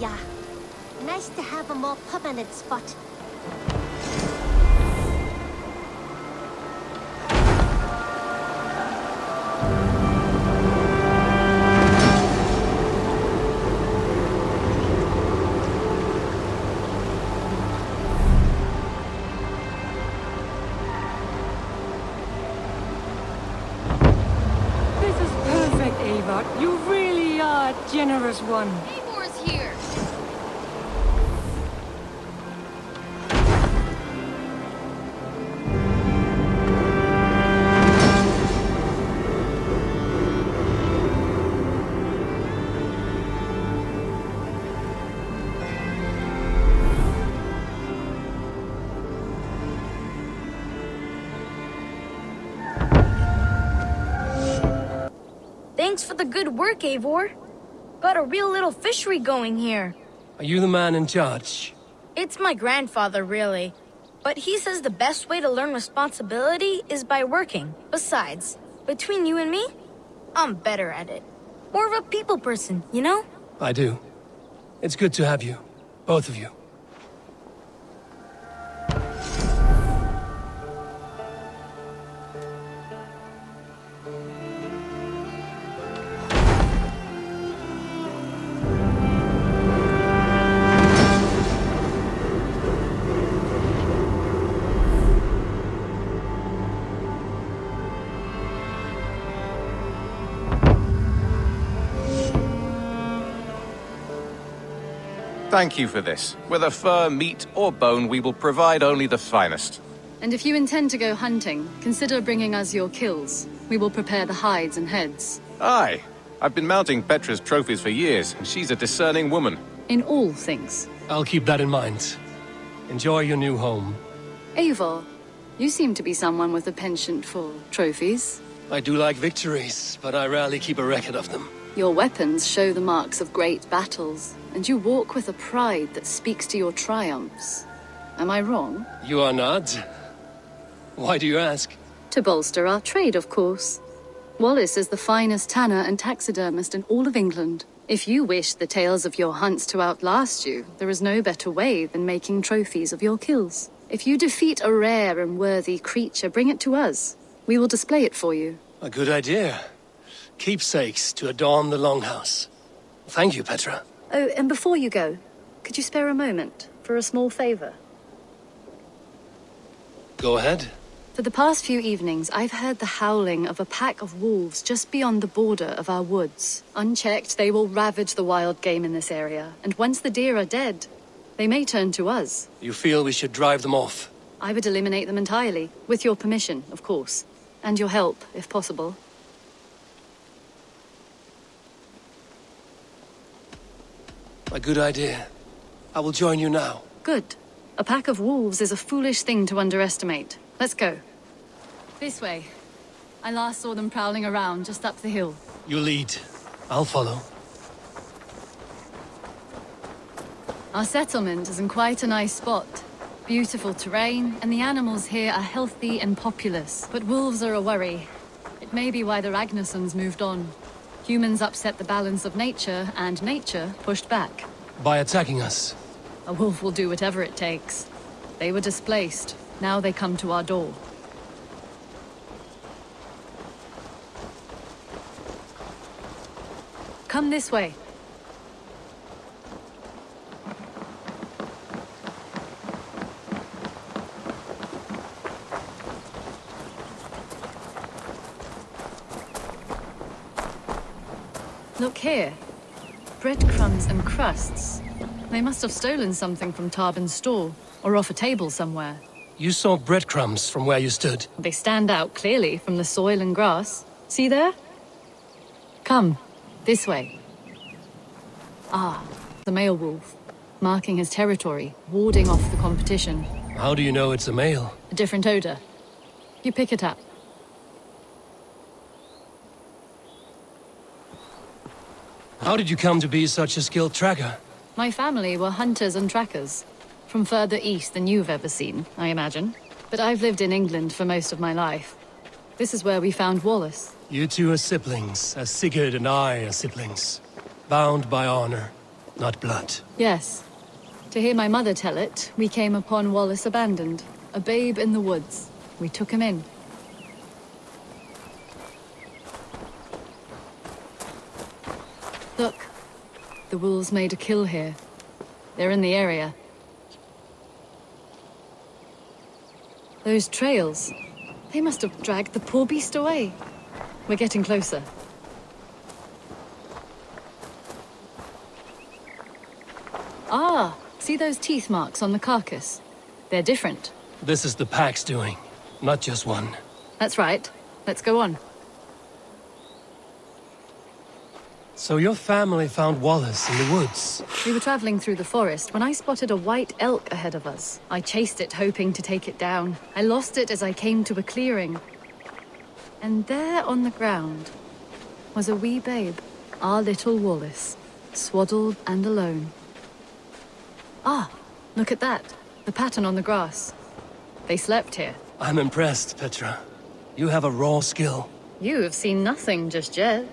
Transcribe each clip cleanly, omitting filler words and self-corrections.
ya. Nice to have a more permanent spot. You really are a generous one. Evor's here! Thanks for the good work, Eivor. Got a real little fishery going here. Are you the man in charge? It's my grandfather, really. But he says the best way to learn responsibility is by working. Besides, between you and me, I'm better at it. More of a people person, you know? I do. It's good to have you. Both of you. Thank you for this. Whether fur, meat, or bone, we will provide only the finest. And if you intend to go hunting, consider bringing us your kills. We will prepare the hides and heads. Aye. I've been mounting Petra's trophies for years, and she's a discerning woman. In all things. I'll keep that in mind. Enjoy your new home. Eivor, you seem to be someone with a penchant for trophies. I do like victories, but I rarely keep a record of them. Your weapons show the marks of great battles, and you walk with a pride that speaks to your triumphs. Am I wrong? You are not. Why do you ask? To bolster our trade, of course. Wallace is the finest tanner and taxidermist in all of England. If you wish the tales of your hunts to outlast you, there is no better way than making trophies of your kills. If you defeat a rare and worthy creature, bring it to us. We will display it for you. A good idea. Keepsakes to adorn the longhouse. Thank you, Petra. Oh, and before you go, could you spare a moment for a small favor? Go ahead. For the past few evenings, I've heard the howling of a pack of wolves just beyond the border of our woods. Unchecked, they will ravage the wild game in this area, and once the deer are dead, they may turn to us. You feel we should drive them off? I would eliminate them entirely, with your permission, of course, and your help, if possible. A good idea. I will join you now. Good. A pack of wolves is a foolish thing to underestimate. Let's go. This way. I last saw them prowling around just up the hill. You lead. I'll follow. Our settlement is in quite a nice spot. Beautiful terrain, and the animals here are healthy and populous. But wolves are a worry. It may be why the Ragnarsons moved on. Humans upset the balance of nature, and nature pushed back. By attacking us? A wolf will do whatever it takes. They were displaced. Now they come to our door. Come this way. Look here. Breadcrumbs and crusts. They must have stolen something from Tarbin's store, or off a table somewhere. You saw breadcrumbs from where you stood. They stand out clearly from the soil and grass. See there? Come, this way. Ah, the male wolf, marking his territory, warding off the competition. How do you know it's a male? A different odor. You pick it up. How did you come to be such a skilled tracker? My family were hunters and trackers. From further east than you've ever seen, I imagine. But I've lived in England for most of my life. This is where we found Wallace. You two are siblings, as Sigurd and I are siblings. Bound by honor. not blood. Yes. To hear my mother tell it, we came upon Wallace abandoned, a babe in the woods. We took him in. Look, the wolves made a kill here. They're in the area. Those trails, they must have dragged the poor beast away. We're getting closer. Ah, see those teeth marks on the carcass? They're different. This is the pack's doing, not just one. That's right. Let's go on. So your family found Wallace in the woods. We were traveling through the forest when I spotted a white elk ahead of us. I chased it, hoping to take it down. I lost it as I came to a clearing. And there on the ground was a wee babe, our little Wallace, swaddled and alone. Ah, look at that. The pattern on the grass. They slept here. I'm impressed, Petra. You have a raw skill. You have seen nothing just yet.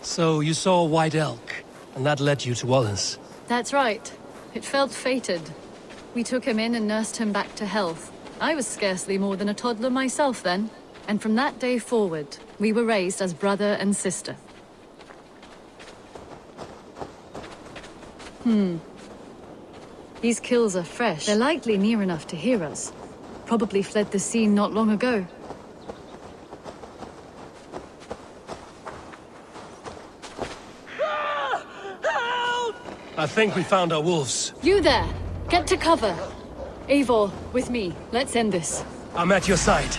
So you saw a white elk, and that led you to Wallace. That's right. It felt fated. We took him in and nursed him back to health. I was scarcely more than a toddler myself then. And from that day forward, we were raised as brother and sister. These kills are fresh. They're likely near enough to hear us. Probably fled the scene not long ago. I think we found our wolves. You there! Get to cover! Eivor, with me. Let's end this. I'm at your side.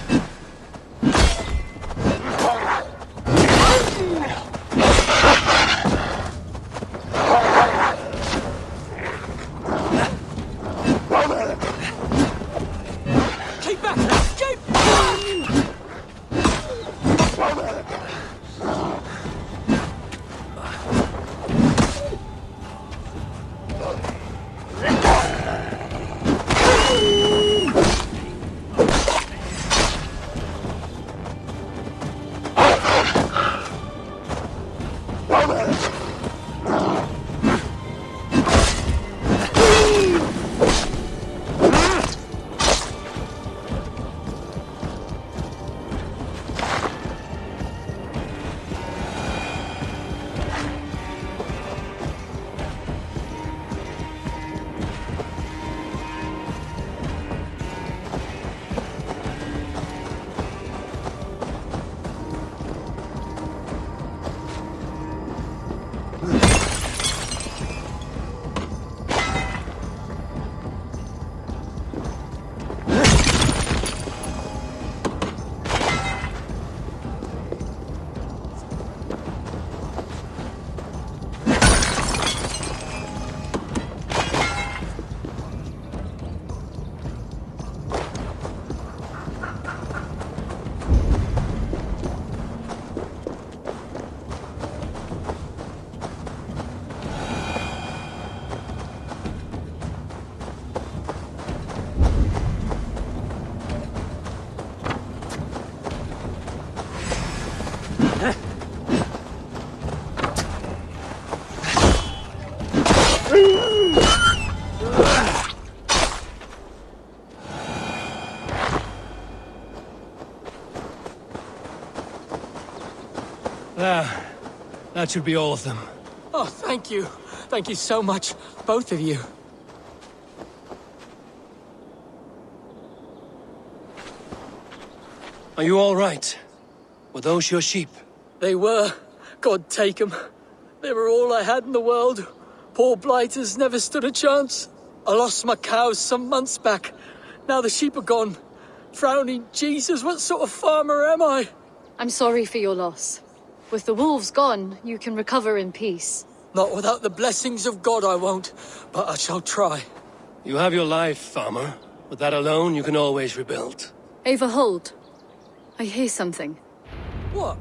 Keep back! Keep back! That should be all of them. Oh, thank you. Thank you so much, both of you. Are you all right? Were those your sheep? They were. God take 'em. They were all I had in the world. Poor blighters never stood a chance. I lost my cows some months back. Now the sheep are gone. Frowning Jesus, what sort of farmer am I? I'm sorry for your loss. With the wolves gone, you can recover in peace. Not without the blessings of God I won't, but I shall try. You have your life, farmer. With that alone, you can always rebuild. Ava, hold. I hear something. What?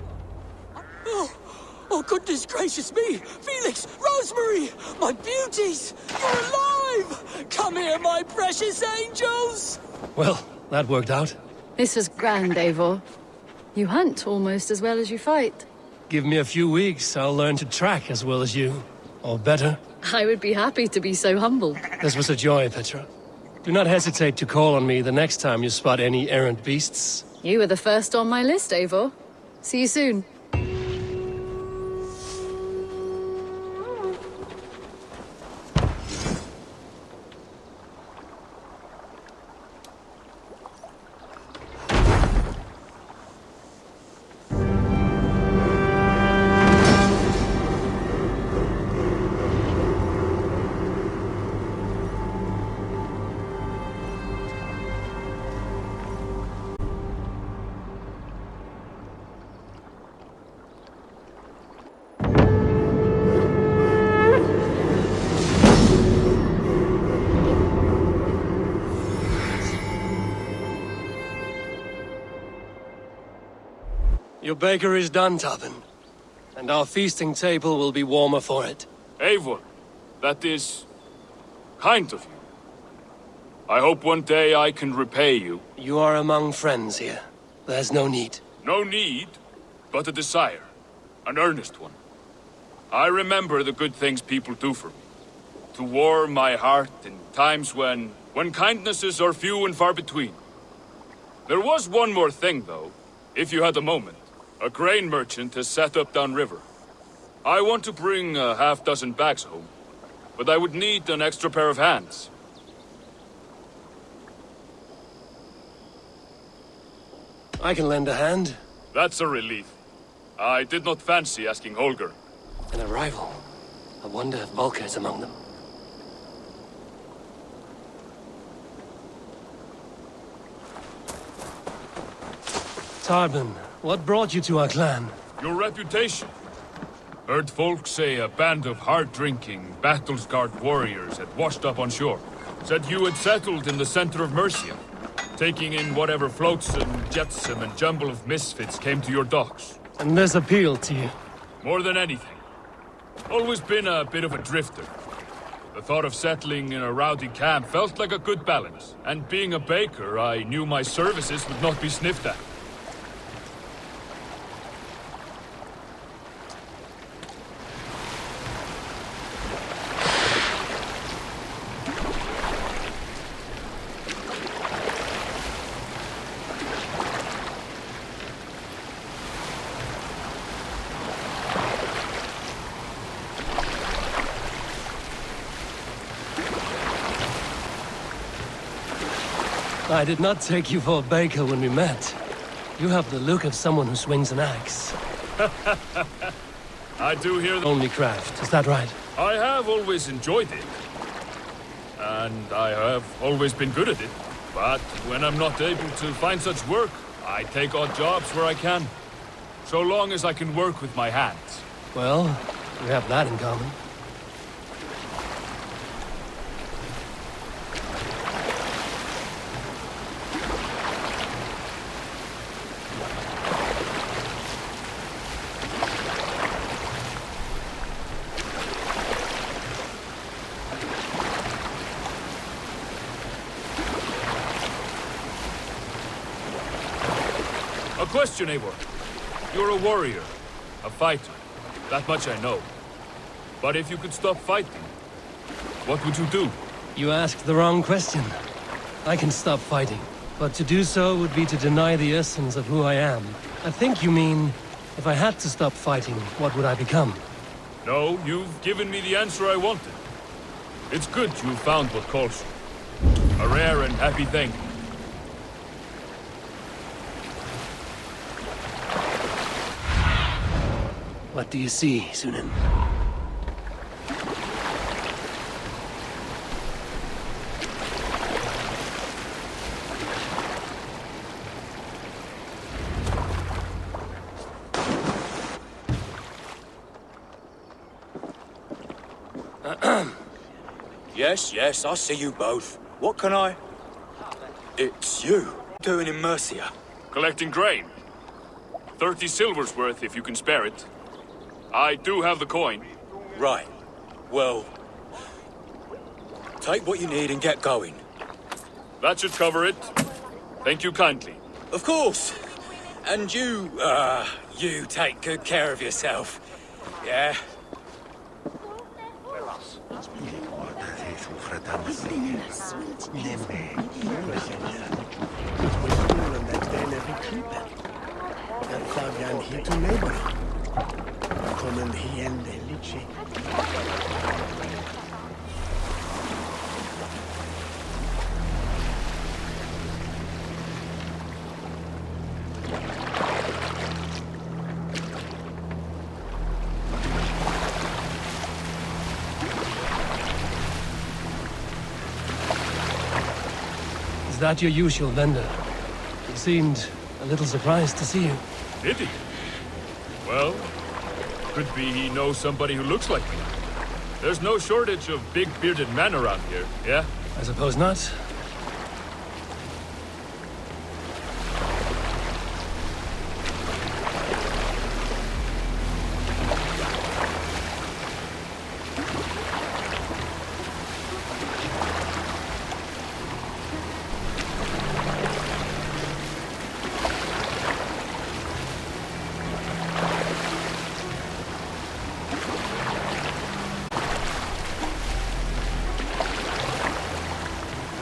Oh, goodness gracious me! Felix, Rosemary, my beauties! You're alive! Come here, my precious angels! Well, that worked out. This was grand, Eivor. You hunt almost as well as you fight. Give me a few weeks, I'll learn to track as well as you. Or better. I would be happy to be so humbled. This was a joy, Petra. Do not hesitate to call on me the next time you spot any errant beasts. You were the first on my list, Eivor. See you soon. Your baker is done, Tobin. And our feasting table will be warmer for it. Eivor, that is kind of you. I hope one day I can repay you. You are among friends here. There's no need. No need, but a desire. An earnest one. I remember the good things people do for me. To warm my heart in times when kindnesses are few and far between. There was one more thing, though, if you had a moment. A grain merchant has set up downriver. I want to bring a half-dozen bags home, but I would need an extra pair of hands. I can lend a hand. That's a relief. I did not fancy asking Holger. An arrival. I wonder if Volker is among them. Tarbin, what brought you to our clan? Your reputation. Heard folk say a band of hard-drinking, battle-scarred warriors had washed up on shore. Said you had settled in the center of Mercia, taking in whatever flotsam, jetsam, and jumble of misfits came to your docks. And this appealed to you? More than anything. Always been a bit of a drifter. The thought of settling in a rowdy camp felt like a good balance. And being a baker, I knew my services would not be sniffed at. I did not take you for a baker when we met. You have the look of someone who swings an axe. I do hear that. Only craft, is that right? I have always enjoyed it. And I have always been good at it. But when I'm not able to find such work, I take odd jobs where I can. So long as I can work with my hands. Well, we have that in common. A question, Eivor. You're a warrior, a fighter. That much I know. But if you could stop fighting, what would you do? You asked the wrong question. I can stop fighting, but to do so would be to deny the essence of who I am. I think you mean, if I had to stop fighting, what would I become? No, you've given me the answer I wanted. It's good you found what calls you. A rare and happy thing. What do you see, Sunan? Yes, I see you both. What can I... It's you. Doing in Mercia. Collecting grain. 30 silver's worth if you can spare it. I do have the coin. Right. Well... Take what you need and get going. That should cover it. Thank you kindly. Of course. And you take good care of yourself. Yeah? Is that your usual vendor? He seemed a little surprised to see you. Did he? Well, could be he knows somebody who looks like me. There's no shortage of big bearded men around here, yeah? I suppose not.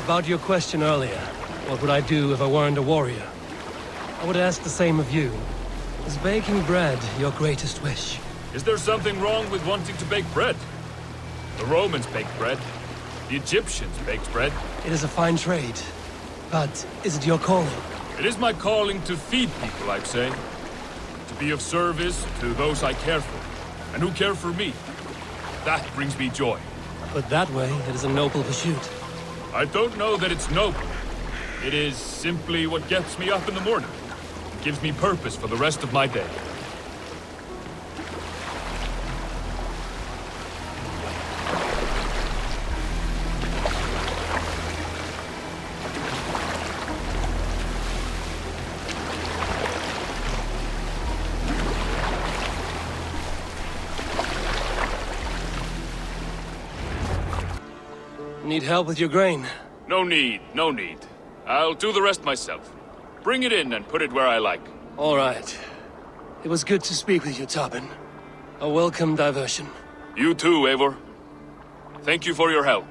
About your question earlier, what would I do if I weren't a warrior? I would ask the same of you. Is baking bread your greatest wish? Is there something wrong with wanting to bake bread? The Romans baked bread. The Egyptians baked bread. It is a fine trade. But is it your calling? It is my calling to feed people, I'd say. To be of service to those I care for, and who care for me. That brings me joy. Put that way, it is a noble pursuit. I don't know that it's noble. It is simply what gets me up in the morning. It gives me purpose for the rest of my day. Need help with your grain? No need, no need. I'll do the rest myself. Bring it in and put it where I like. All right. It was good to speak with you, Tobin. A welcome diversion. You too, Eivor. Thank you for your help.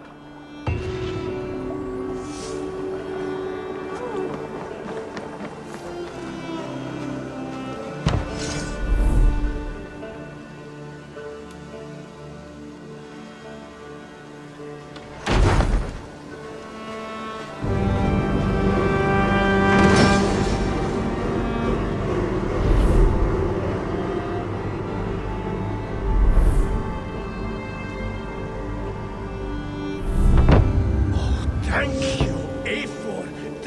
Thank you, Eivor.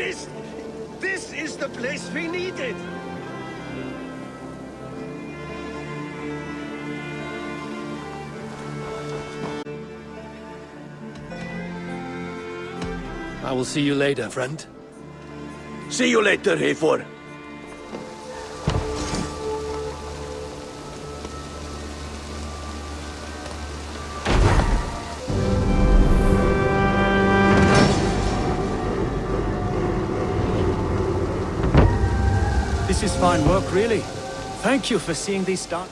This is the place we needed. I will see you later, friend. See you later, Eivor. This is fine work, really. Thank you for seeing these stars.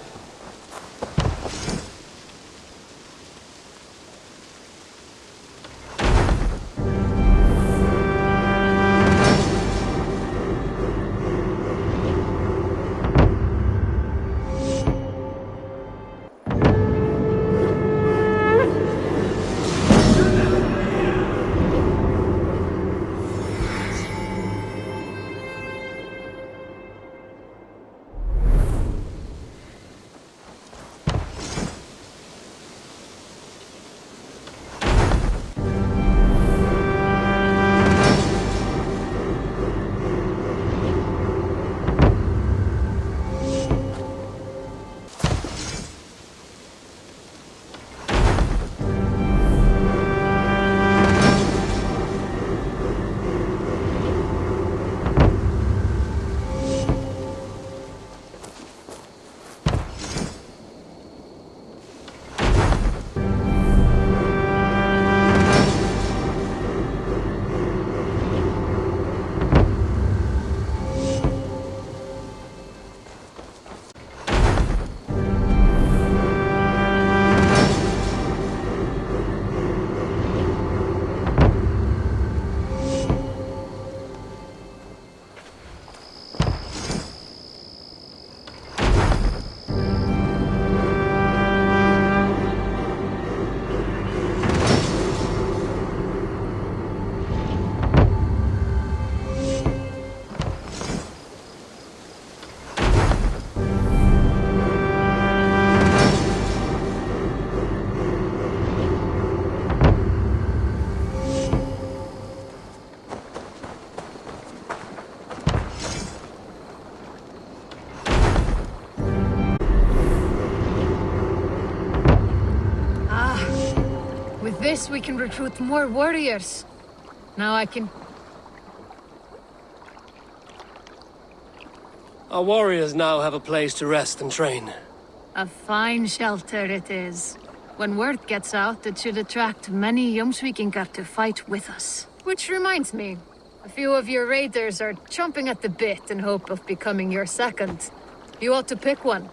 this, we can recruit more warriors. Now I can... Our warriors now have a place to rest and train. A fine shelter it is. When word gets out, it should attract many Jomsvikingar to fight with us. Which reminds me, a few of your raiders are chomping at the bit in hope of becoming your second. You ought to pick one.